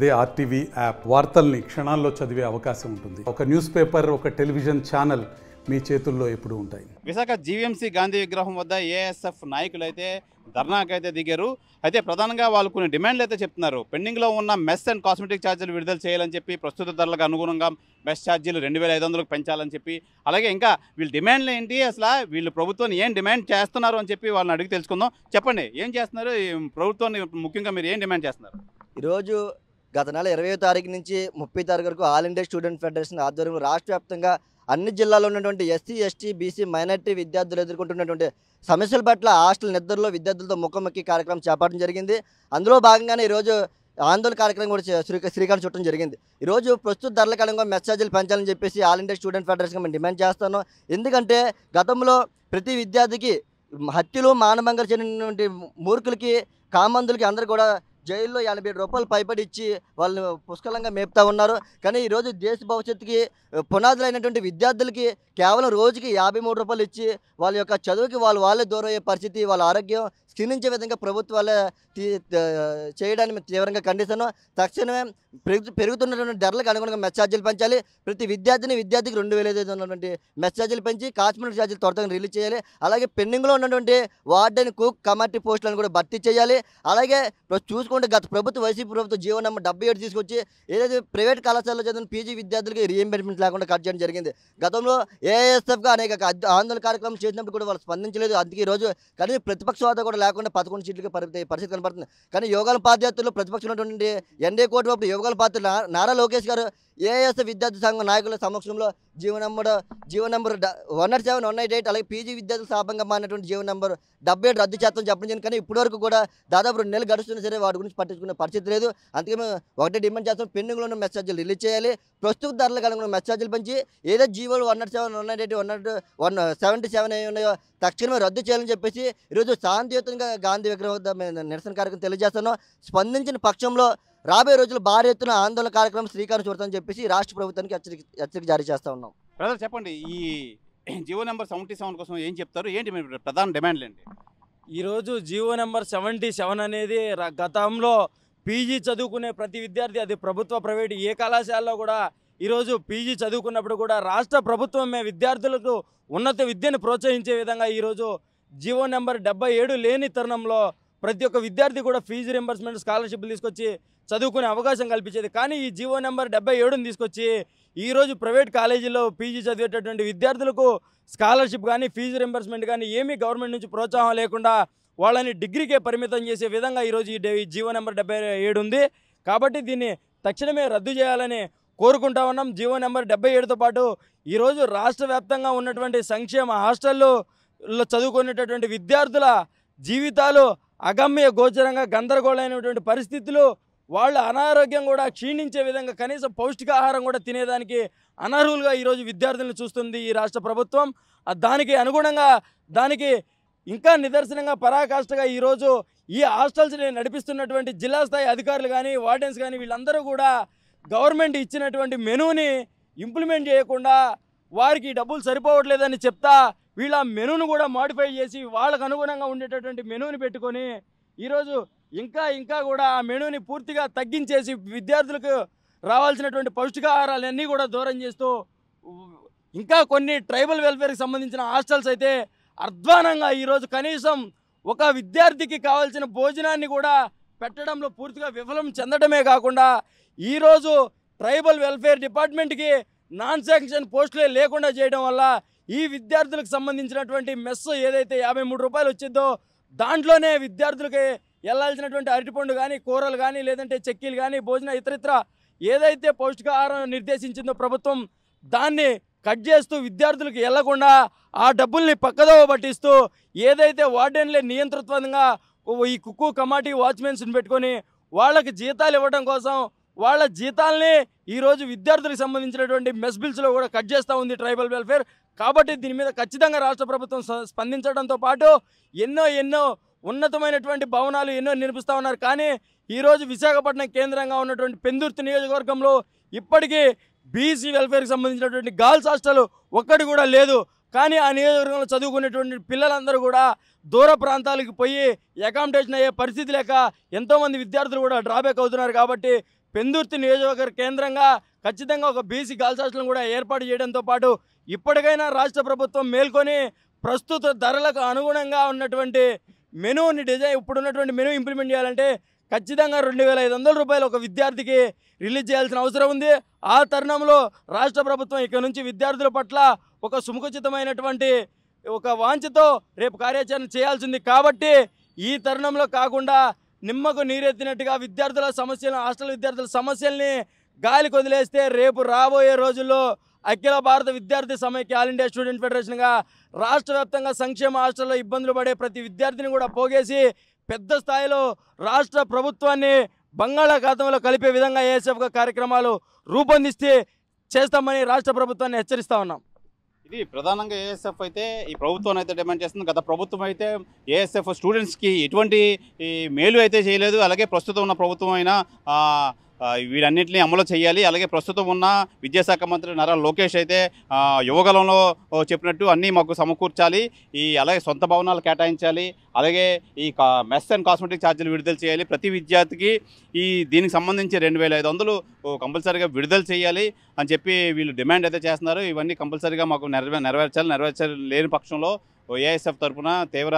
అదే RTV app వార్తల్ని క్షణాల్లో చదివే అవకాశం ఉంటుంది. ఒక న్యూస్ పేపర్, ఒక టెలివిజన్ ఛానల్ మీ చేతుల్లో ఎప్పుడూ ఉంటాయి. విశాఖ జీవీఎంసీ గాంధీ విగ్రహం వద్ద ఏఎస్ఎఫ్ నాయకులు అయితే ధర్నాకైతే దిగారు. అయితే ప్రధానంగా వాళ్ళు కొన్ని డిమాండ్లు అయితే చెప్తున్నారు. పెండింగ్లో ఉన్న మెస్ అండ్ కాస్మెటిక్ ఛార్జీలు విడుదల చేయాలని చెప్పి, ప్రస్తుత ధరలకు అనుగుణంగా మెస్ ఛార్జీలు 2500కు పెంచాలని చెప్పి, అలాగే ఇంకా వీళ్ళ డిమాండ్లు ఏంటి, అసలు వీళ్ళు ప్రభుత్వాన్ని ఏం డిమాండ్ చేస్తున్నారు అని చెప్పి వాళ్ళని అడిగి తెలుసుకుందాం. చెప్పండి, ఏం చేస్తున్నారు ఈ ప్రభుత్వాన్ని, ముఖ్యంగా మీరు ఏం డిమాండ్ చేస్తున్నారు? ఈరోజు గత నెల 20వ తారీఖు నుంచి 30వ తారీఖు వరకు ఆల్ ఇండియా స్టూడెంట్ ఫెడరేషన్ ఆధ్వర్యంలో రాష్ట్ర వ్యాప్తంగా అన్ని జిల్లాల్లో ఉన్నటువంటి ఎస్సీ, ఎస్టీ, బీసీ, మైనార్టీ విద్యార్థులు ఎదుర్కొంటున్నటువంటి సమస్యల పట్ల హాస్టల్ నిద్రలో విద్యార్థులతో ముఖాముఖి కార్యక్రమం చేపట్టడం జరిగింది. అందులో భాగంగానే ఈరోజు ఆందోళన కార్యక్రమం కూడా శ్రీకారం చుట్టడం జరిగింది. ఈరోజు ప్రస్తుత ధరలకు అనుగుణంగా మెస్ ఛార్జీలు పెంచాలని చెప్పేసి ఆల్ ఇండియా స్టూడెంట్ ఫెడరేషన్ మేము డిమాండ్ చేస్తాను. ఎందుకంటే గతంలో ప్రతి విద్యార్థికి హత్యలు, మానభంగాలు చెందినటువంటి మూర్ఖులకి, కామందులకి అందరూ కూడా జైల్లో 80 రూపాయలు పైపడి ఇచ్చి వాళ్ళని పుష్కలంగా మేపుతా ఉన్నారు. కానీ ఈరోజు దేశ భవిష్యత్తుకి పునాదులైనటువంటి విద్యార్థులకి కేవలం రోజుకి 53 రూపాయలు ఇచ్చి వాళ్ళ యొక్క చదువుకి వాళ్ళే దూరం అయ్యే పరిస్థితి, వాళ్ళ ఆరోగ్యం క్షీణించే విధంగా ప్రభుత్వాలే చేయడానికి తీవ్రంగా ఖండిస్తాను. తక్షణమే పెరుగుతున్నటువంటి ధరలకు అనుగుణంగా మెస్ ఛార్జీలు పెంచాలి. ప్రతి విద్యార్థికి 2500 ఉన్నటువంటి మెస్ ఛార్జీలు పెంచి కాస్మెటిక్ ఛార్జీలు త్వరగా రిలీజ్ చేయాలి. అలాగే పెండింగ్లో ఉన్నటువంటి వార్డెన్, కుక్, కమిటీ పోస్టులను కూడా భర్తీ చేయాలి. అలాగే చూసుకుంటే గత ప్రభుత్వం, వైసీపీ ప్రభుత్వం జీవో నెంబర్ 77 తీసుకొచ్చి ఏదైతే ప్రైవేట్ కళాశాలలో చదివిన పీజీ విద్యార్థులకి రీఎంబర్స్మెంట్ లేకుండా కట్ చేయడం జరిగింది. గతంలో ఏఎస్ఎఫ్గా అనేక ఆందోళన కార్యక్రమం చేసినప్పుడు కూడా వాళ్ళు స్పందించలేదు. అందుకే ఈరోజు కానీ ప్రతిపక్ష హోదా కూడా లేకుండా 11 సీట్లకి పరిస్థితి కనబడుతుంది. కానీ యోగాల పాదయాత్రలో ప్రతిపక్షం ఉన్నటువంటి ఎన్డీఏ కూటమి వైపు యోగాల పాత్ర నారా లోకేష్ గారు ఏఎస్ఎఫ్ విద్యార్థి సంఘం నాయకుల సమక్షంలో జీవో నెంబర్ 107, 188 అలాగే పీజీ విద్యార్థుల శాపంగా మారినటువంటి జీవో నెంబర్ 77 రద్దు చేస్తామని చెప్పడం జరిగింది. కానీ ఇప్పటివరకు కూడా దాదాపు 2 నెలలు గడుస్తున్నా సరే వాటి గురించి పట్టించుకునే పరిస్థితి లేదు. అందుకే మేము ఒకటే డిమాండ్ చేస్తాం, పెండింగ్లో ఉన్న మెస్ ఛార్జీలు రిలీజ్ చేయాలి. ప్రస్తుత ధరలకు అనుగుణంగా మెస్ ఛార్జీలు పెంచి ఏదో జీవోలు 107, 188, 177 ఏ ఉన్నాయో తక్షణమే రద్దు చేయాలని చెప్పేసి ఈరోజు శాంతియుతంగా గాంధీ విగ్రహం వద్ద నిరసన కార్యక్రమం తెలియజేస్తున్నాం. స్పందించిన పక్షంలో రాబోయే రోజులు భారీ ఎత్తున ఆందోళన కార్యక్రమం శ్రీకారం చుడతామని చెప్పేసి రాష్ట్ర ప్రభుత్వానికి హెచ్చరిక జారీ చేస్తూ ఉన్నాం. బ్రదర్ చెప్పండి, ఈ జీవో నెంబర్ 77 కోసం ఏం చెప్తారు, ఏంటి మీ ప్రధాన డిమాండ్లు ఏంటి? ఈరోజు జీవో నెంబర్ 77 అనేది గతంలో పీజీ చదువుకునే ప్రతి విద్యార్థి, అది ప్రభుత్వ, ప్రైవేట్ ఏ కళాశాలలో కూడా ఈరోజు పీజీ చదువుకున్నప్పుడు కూడా రాష్ట్ర ప్రభుత్వమే విద్యార్థులకు ఉన్నత విద్యను ప్రోత్సహించే విధంగా ఈరోజు జీవో నెంబర్ 77 లేని తరుణంలో ప్రతి ఒక్క విద్యార్థి కూడా ఫీజు రింబర్స్మెంట్, స్కాలర్షిప్లు తీసుకొచ్చి చదువుకునే అవకాశం కల్పించేది. కానీ ఈ జీవో నెంబర్ 77ని తీసుకొచ్చి ఈరోజు ప్రైవేట్ కాలేజీలో పీజీ చదివేటటువంటి విద్యార్థులకు స్కాలర్షిప్ కానీ, ఫీజు రింబర్స్మెంట్ కానీ ఏమీ గవర్నమెంట్ నుంచి ప్రోత్సాహం లేకుండా వాళ్ళని డిగ్రీకే పరిమితం చేసే విధంగా ఈరోజు ఈ జీవో నెంబర్ 77 ఉంది. కాబట్టి దీన్ని తక్షణమే రద్దు చేయాలని కోరుకుంటా ఉన్నాం. జీవో నెంబర్ 77తో పాటు ఈరోజు రాష్ట్ర వ్యాప్తంగా ఉన్నటువంటి సంక్షేమ హాస్టల్లో చదువుకునేటటువంటి విద్యార్థుల జీవితాలు అగమ్య గోచరంగా గందరగోళమైనటువంటి పరిస్థితులు, వాళ్ళ అనారోగ్యం కూడా క్షీణించే విధంగా కనీసం పౌష్టికాహారం కూడా తినేదానికి అనర్హులుగా ఈరోజు విద్యార్థులను చూస్తుంది ఈ రాష్ట్ర ప్రభుత్వం. దానికి అనుగుణంగా దానికి ఇంకా నిదర్శనంగా పరాకాష్ఠగా ఈరోజు ఈ హాస్టల్స్ని నడిపిస్తున్నటువంటి జిల్లా స్థాయి అధికారులు కానీ, వార్డెన్స్ కానీ వీళ్ళందరూ కూడా గవర్నమెంట్ ఇచ్చినటువంటి మెనూని ఇంప్లిమెంట్ చేయకుండా వారికి డబ్బులు సరిపోవట్లేదని చెప్తా వీళ్ళ మెనూను కూడా మాడిఫై చేసి వాళ్ళకు అనుగుణంగా ఉండేటటువంటి మెనూని పెట్టుకొని ఈరోజు ఇంకా కూడా ఆ మెనూని పూర్తిగా తగ్గించేసి విద్యార్థులకు రావాల్సినటువంటి పౌష్టికాహారాలన్నీ కూడా దూరం చేస్తూ ఇంకా కొన్ని ట్రైబల్ వెల్ఫేర్కి సంబంధించిన హాస్టల్స్ అయితే అధ్వానంగా ఈరోజు కనీసం ఒక విద్యార్థికి కావాల్సిన భోజనాన్ని కూడా పెట్టడంలో పూర్తిగా విఫలం చెందడమే కాకుండా ఈరోజు ట్రైబల్ వెల్ఫేర్ డిపార్ట్మెంట్కి నాన్ శాంక్షన్ పోస్టులే లేకుండా చేయడం వల్ల ఈ విద్యార్థులకు సంబంధించినటువంటి మెస్ ఏదైతే 53 రూపాయలు వచ్చిందో దాంట్లోనే విద్యార్థులకి వెళ్ళాల్సినటువంటి అరటిపండు కానీ, కూరలు కానీ, లేదంటే చెక్కీలు కానీ, భోజన ఇతరితర ఏదైతే పౌష్టికాహారం నిర్దేశించిందో ప్రభుత్వం దాన్ని కట్ చేస్తూ విద్యార్థులకు వెళ్లకుండా ఆ డబ్బుల్ని పక్కదోవ పట్టిస్తూ ఏదైతే వార్డెన్లే నియంతృత్వంగా ఈ కుక్కు, కమాటీ, వాచ్మెన్స్ని పెట్టుకొని వాళ్ళకి జీతాలు ఇవ్వడం కోసం వాళ్ళ జీతాలని ఈరోజు విద్యార్థులకు సంబంధించినటువంటి మెస్ బిల్స్లో కూడా కట్ చేస్తూ ఉంది ట్రైబల్ వెల్ఫేర్. కాబట్టి దీని మీద ఖచ్చితంగా రాష్ట్ర ప్రభుత్వం స్పందించడంతో పాటు ఎన్నో ఉన్నతమైనటువంటి భవనాలు ఎన్నో నిర్మిస్తూ ఉన్నారు. కానీ ఈరోజు విశాఖపట్నం కేంద్రంగా ఉన్నటువంటి పెందుర్తి నియోజకవర్గంలో ఇప్పటికీ బీసీ వెల్ఫేర్కి సంబంధించినటువంటి గర్ల్స్ హాస్టల్ ఒక్కటి కూడా లేదు. కానీ ఆ నియోజకవర్గంలో చదువుకునేటువంటి పిల్లలందరూ కూడా దూర ప్రాంతాలకు పోయి అకామిడేషన్ అయ్యే పరిస్థితి లేక ఎంతోమంది విద్యార్థులు కూడా డ్రాబ్యాక్ అవుతున్నారు. కాబట్టి పెందుర్తి నియోజకవర్గ కేంద్రంగా ఖచ్చితంగా ఒక బీసీ గర్ల్స్ హాస్టల్ను కూడా ఏర్పాటు చేయడంతో పాటు ఇప్పటికైనా రాష్ట్ర ప్రభుత్వం మేల్కొని ప్రస్తుత ధరలకు అనుగుణంగా ఉన్నటువంటి మెనూని ఇప్పుడున్నటువంటి మెనూ ఇంప్లిమెంట్ చేయాలంటే ఖచ్చితంగా 2,500 రూపాయలు ఒక విద్యార్థికి రిలీజ్ చేయాల్సిన అవసరం ఉంది. ఆ తరుణంలో రాష్ట్ర ప్రభుత్వం ఇక నుంచి విద్యార్థుల పట్ల ఒక సుముఖచితమైనటువంటి ఒక వాంఛతో రేపు కార్యాచరణ చేయాల్సింది. కాబట్టి ఈ తరుణంలో కాకుండా నిమ్మకు నీరెత్తినట్టుగా విద్యార్థుల సమస్యలను, హాస్టల్ విద్యార్థుల సమస్యల్ని గాలికి వదిలేస్తే రేపు రాబోయే రోజుల్లో అఖిల భారత విద్యార్థి సమైక్య ఆల్ ఇండియా స్టూడెంట్ ఫెడరేషన్గా రాష్ట్ర వ్యాప్తంగా సంక్షేమ హాస్టల్లో ఇబ్బందులు పడే ప్రతి విద్యార్థిని కూడా పోగేసి పెద్ద స్థాయిలో రాష్ట్ర ప్రభుత్వాన్ని బంగాళాఖాతంలో కలిపే విధంగా ఏఎస్ఎఫ్గా కార్యక్రమాలు రూపొందిస్తే చేస్తామని రాష్ట్ర ప్రభుత్వాన్ని హెచ్చరిస్తా ఉన్నాం. ఇది ప్రధానంగా ఏఎస్ఎఫ్ అయితే ఈ ప్రభుత్వం అయితే డిమాండ్ చేస్తుంది. గత ప్రభుత్వం అయితే ఏఎస్ఎఫ్ స్టూడెంట్స్కి ఎటువంటి ఈ మేలు అయితే చేయలేదు. అలాగే ప్రస్తుతం ఉన్న ప్రభుత్వం అయినా వీటన్నింటినీ అమలు చేయాలి. అలాగే ప్రస్తుతం ఉన్న విద్యాశాఖ మంత్రి నారా లోకేష్ అయితే యువగలంలో చెప్పినట్టు అన్నీ మాకు సమకూర్చాలి, అలాగే సొంత భవనాలు కేటాయించాలి, అలాగే ఈ మెస్ అండ్ కాస్మెటిక్ ఛార్జీలు విడుదల చేయాలి, ప్రతి విద్యార్థికి దీనికి సంబంధించి 2,500 కంపల్సరీగా విడుదల చేయాలి అని చెప్పి వీళ్ళు డిమాండ్ అయితే చేస్తున్నారు. ఇవన్నీ కంపల్సరీగా మాకు నెరవేర్చలేని పక్షంలో ఏఎస్ఎఫ్ తరఫున తీవ్ర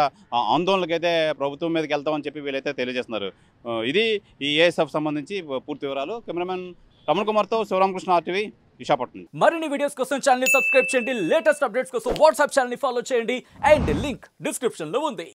ఆందోళనకైతే ప్రభుత్వం మీదకి వెళ్తామని చెప్పి వీళ్ళైతే తెలియజేస్తున్నారు. ఇది ఈ ఏఎస్ఎఫ్ సంబంధించి పూర్తి వివరాలు. కెమెరామెన్ రమణ కుమార్తో శివరామకృష్ణ RTV విశాఖపట్నం. మరిన్ని వీడియోస్ కోసం ఛానల్ ని సబ్స్క్రైబ్ చేయండి. లేటెస్ట్ అప్డేట్స్ కోసం వాట్సాప్ ఛానల్ ని ఫాలో చేయండి. అండ్ లింక్ డిస్క్రిప్షన్ లో ఉంది.